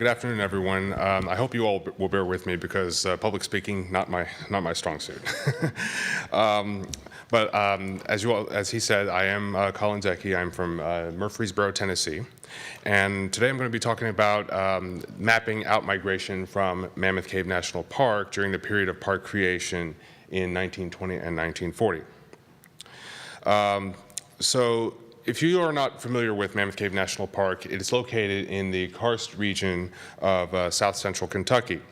Good afternoon, everyone. I hope you all will bear with me because public speaking not my strong suit. As he said, I am Colin Zecchi. I'm from Murfreesboro, Tennessee, and today I'm going to be talking about mapping out migration from Mammoth Cave National Park during the period of park creation in 1920 and 1940. If you are not familiar with Mammoth Cave National Park, it is located in the karst region of south central Kentucky.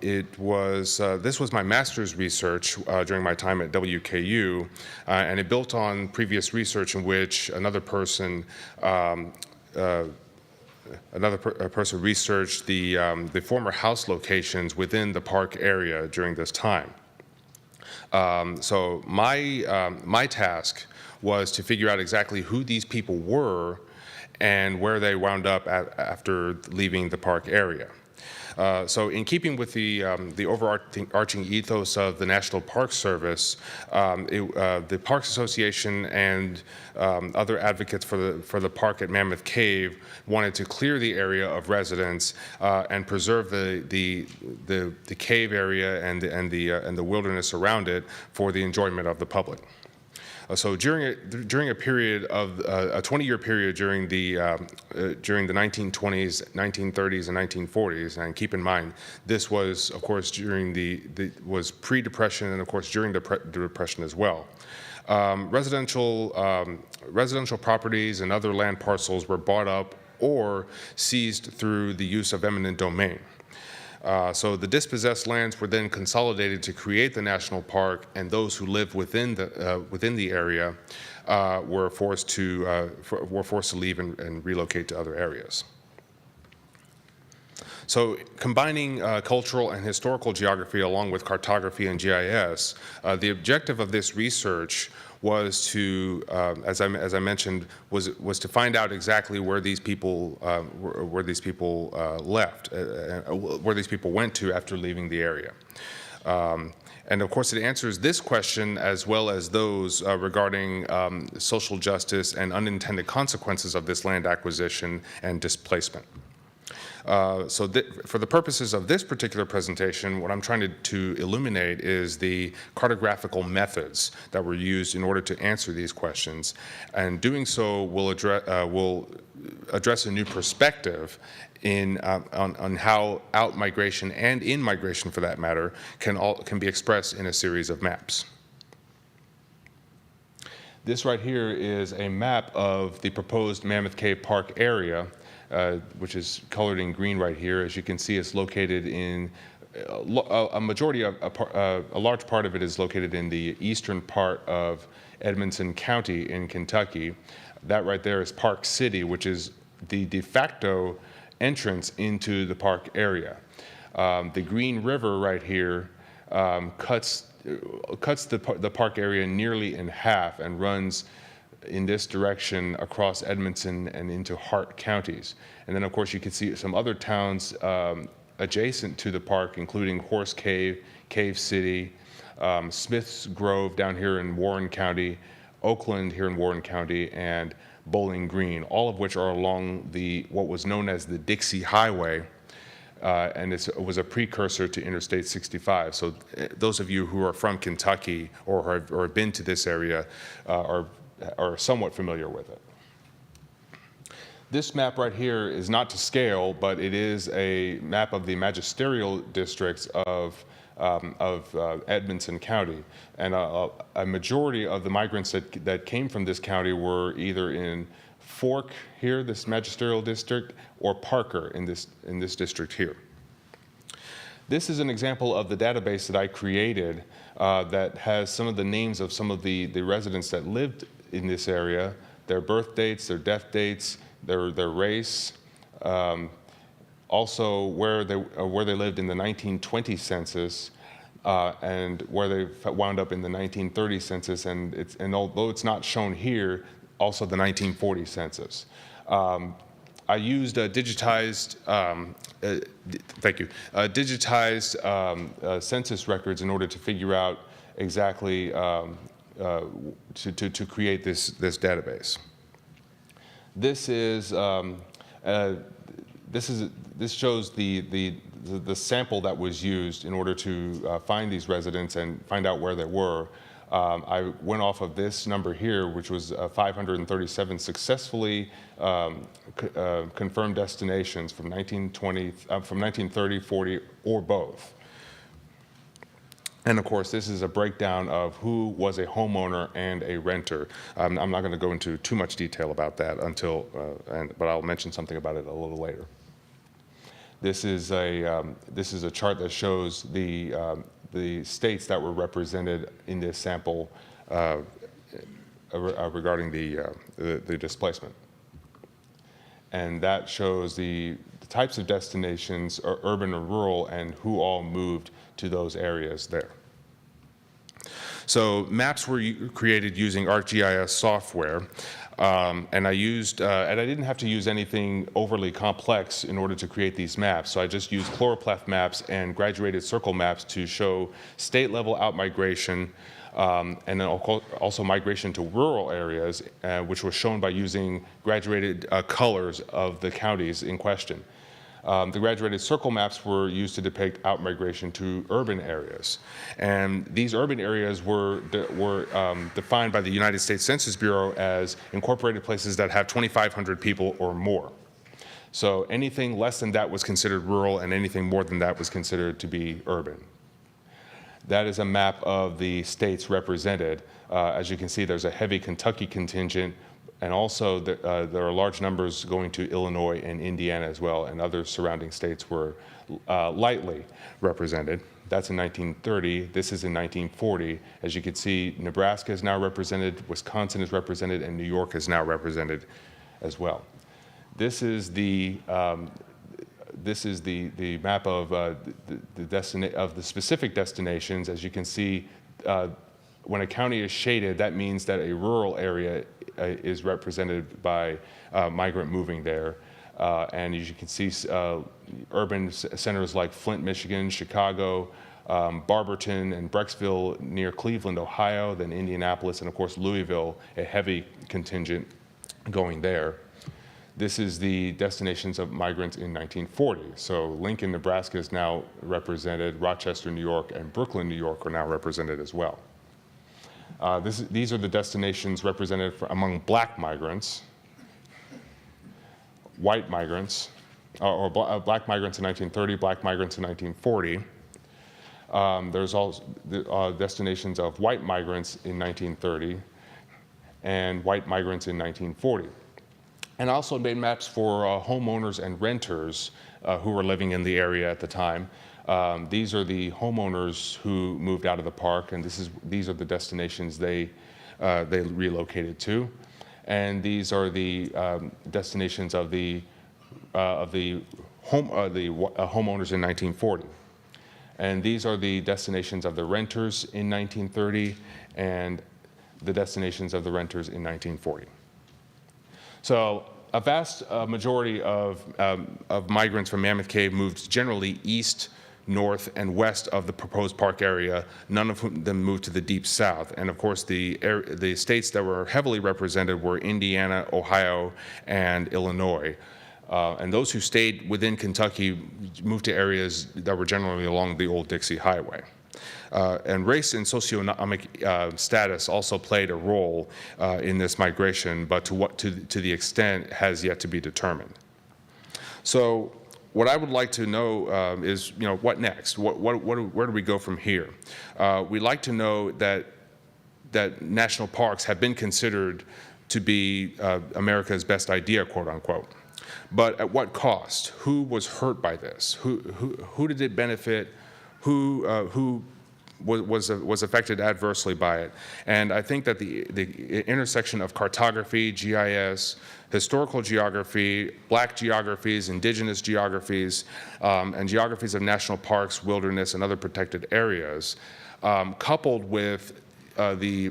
This was my master's research during my time at WKU, and it built on previous research in which another person researched the former house locations within the park area during this time. So my task was to figure out exactly who these people were and where they wound up after leaving the park area. So in keeping with the overarching ethos of the National Park Service, the Parks Association and other advocates for the park at Mammoth Cave wanted to clear the area of residents and preserve the cave area and the wilderness around it for the enjoyment of the public. So during a period of a 20-year period during the 1920s, 1930s, and 1940s, and keep in mind this was, of course, during was pre-Depression and, of course, during the Depression as well. Residential properties and other land parcels were bought up or seized through the use of eminent domain. So the dispossessed lands were then consolidated to create the national park, and those who lived within the area were forced to leave and relocate to other areas. So combining cultural and historical geography along with cartography and GIS, the objective of this research was to, as I mentioned, was to find out exactly where these people left, where these people went to after leaving the area. And of course, it answers this question as well as those regarding social justice and unintended consequences of this land acquisition and displacement. For the purposes of this particular presentation, what I'm trying to illuminate is the cartographical methods that were used in order to answer these questions, and doing so will address a new perspective on how out-migration and in-migration, for that matter, can be expressed in a series of maps. This right here is a map of the proposed Mammoth Cave Park area, which is colored in green right here. As you can see, it's located in a large part of it is located in the eastern part of Edmonson County in Kentucky. That right there is Park City, which is the de facto entrance into the park area. The Green River right here cuts the park area nearly in half and runs in this direction across Edmonton and into Hart counties. And then, of course, you can see some other towns adjacent to the park, including Horse Cave, Cave City, Smith's Grove down here in Warren County, Oakland here in Warren County, and Bowling Green, all of which are along what was known as the Dixie Highway, and it was a precursor to Interstate 65. So those of you who are from Kentucky or have been to this area are somewhat familiar with it. This map right here is not to scale, but it is a map of the magisterial districts of Edmonson County. And a majority of the migrants that came from this county were either in Fork here, this magisterial district, or Parker in this district here. This is an example of the database that I created that has some of the names of some of the residents that lived in this area, their birth dates, their death dates, their race, also where they lived in the 1920 census, and where they wound up in the 1930 census, and although it's not shown here, also the 1940 census. I used digitized census records in order to figure out exactly to create this database. This is this shows the sample that was used in order to find these residents and find out where they were. I went off of this number here, which was 537 successfully confirmed destinations from 1920, from 1930, 40, or both. And of course, this is a breakdown of who was a homeowner and a renter. I'm not going to go into too much detail about that until, but I'll mention something about it a little later. This is a chart that shows the states that were represented in this sample regarding the displacement. And that shows the types of destinations, urban or rural, and who all moved to those areas there. So maps were created using ArcGIS software, and I didn't have to use anything overly complex in order to create these maps. So I just used chloropleth maps and graduated circle maps to show state-level outmigration, and then also migration to rural areas, which was shown by using graduated colors of the counties in question. The graduated circle maps were used to depict outmigration to urban areas. And these urban areas were defined by the United States Census Bureau as incorporated places that have 2,500 people or more. So anything less than that was considered rural, and anything more than that was considered to be urban. That is a map of the states represented. As you can see, there's a heavy Kentucky contingent, and also there are large numbers going to Illinois and Indiana as well, and other surrounding states were lightly represented. That's in 1930. This is in 1940. As you can see, Nebraska is now represented, Wisconsin is represented, and New York is now represented as well. This is the map of the specific destinations. As you can see, when a county is shaded, that means that a rural area is represented by migrant moving there. And as you can see, urban centers like Flint, Michigan, Chicago, Barberton and Brecksville near Cleveland, Ohio, then Indianapolis, and of course Louisville, a heavy contingent going there. This is the destinations of migrants in 1940. So Lincoln, Nebraska is now represented, Rochester, New York, and Brooklyn, New York are now represented as well. These are the destinations represented among black migrants, white migrants, black migrants in 1930, black migrants in 1940. There's also the destinations of white migrants in 1930 and white migrants in 1940. And I also made maps for homeowners and renters who were living in the area at the time. These are the homeowners who moved out of the park, and these are the destinations they relocated to, and these are the destinations of the homeowners in 1940, and these are the destinations of the renters in 1930, and the destinations of the renters in 1940. So a vast majority of migrants from Mammoth Cave moved generally east, north, and west of the proposed park area. None of them moved to the deep south. And of course, the states that were heavily represented were Indiana, Ohio, and Illinois. And those who stayed within Kentucky moved to areas that were generally along the old Dixie Highway. And race and socioeconomic status also played a role in this migration, but to the extent has yet to be determined. So what I would like to know is, what next? Where do we go from here? We'd like to know that national parks have been considered to be America's best idea, quote unquote. But at what cost? Who was hurt by this? Who did it benefit? Who was affected adversely by it? And I think that the intersection of cartography, GIS, historical geography, black geographies, indigenous geographies, and geographies of national parks, wilderness, and other protected areas, coupled with the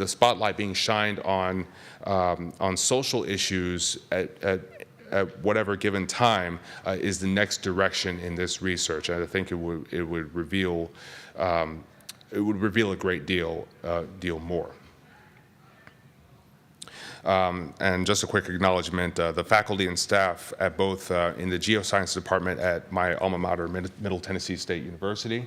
spotlight being shined on social issues at whatever given time, is the next direction in this research. And I think it would reveal a great deal more. And just a quick acknowledgement, the faculty and staff at both in the geoscience department at my alma mater, Middle Tennessee State University,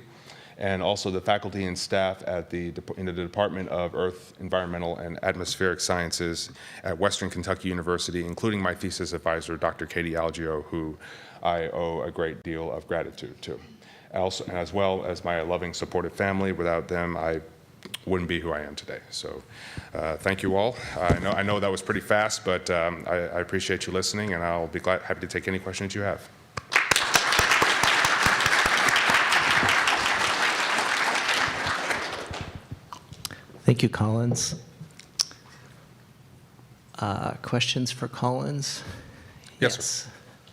and also the faculty and staff in the Department of Earth, Environmental, and Atmospheric Sciences at Western Kentucky University, including my thesis advisor, Dr. Katie Algio, who I owe a great deal of gratitude to. Also, as well as my loving, supportive family. Without them, I wouldn't be who I am today. So thank you all. I know that was pretty fast, but I appreciate you listening, and I'll be happy to take any questions you have. Thank you, Collins. Questions for Collins? Yes, sir.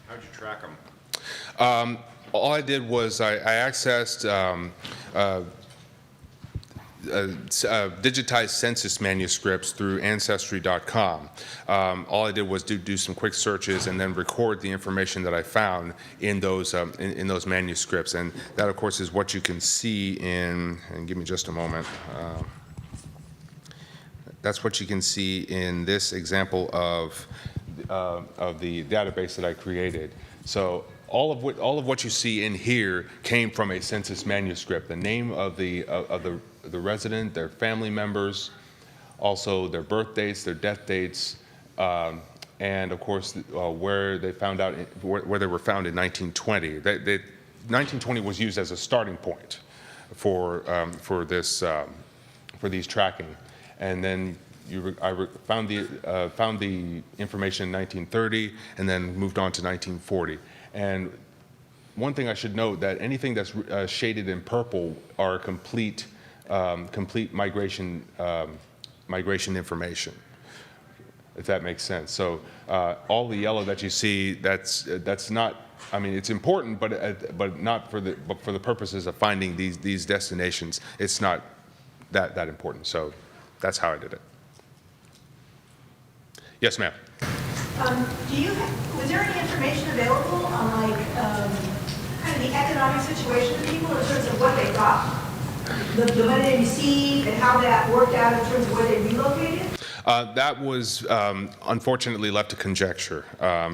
How'd you track them? All I did was I accessed digitized census manuscripts through Ancestry.com. All I did was do some quick searches and then record the information that I found in those manuscripts. And that, of course, is what you can see in, and give me just a moment. That's what you can see in this example of the database that I created. So all of what you see in here came from a census manuscript. The name of the resident, their family members, also their birth dates, their death dates, and of course where they found out where they were found in 1920. 1920 was used as a starting point for these tracking. And then I found the information in 1930, and then moved on to 1940. And one thing I should note, that anything that's shaded in purple are complete migration information, if that makes sense. So all the yellow that you see, that's not. I mean, it's important, but not for the purposes of finding these destinations. It's not that important. So that's how I did it. Yes, ma'am. Was there any information available on kind of the economic situation of people in terms of what they got, the money they received, and how that worked out in terms of where they relocated? That was unfortunately left to conjecture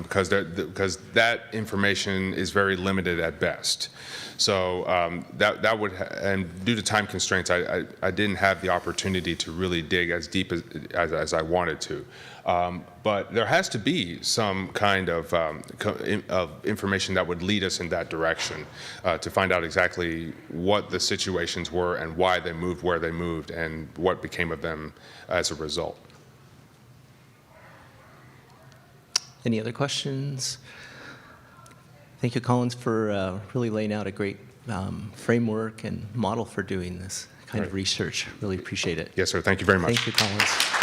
because that information is very limited at best. So that would, and due to time constraints, I didn't have the opportunity to really dig as deep as I wanted to. But there has to be some kind of information that would lead us in that direction to find out exactly what the situations were and why they moved where they moved and what became of them as a result. Any other questions? Thank you, Collins, for really laying out a great framework and model for doing this kind of research. Really appreciate it. Yes, sir. Thank you very much. Thank you, Collins.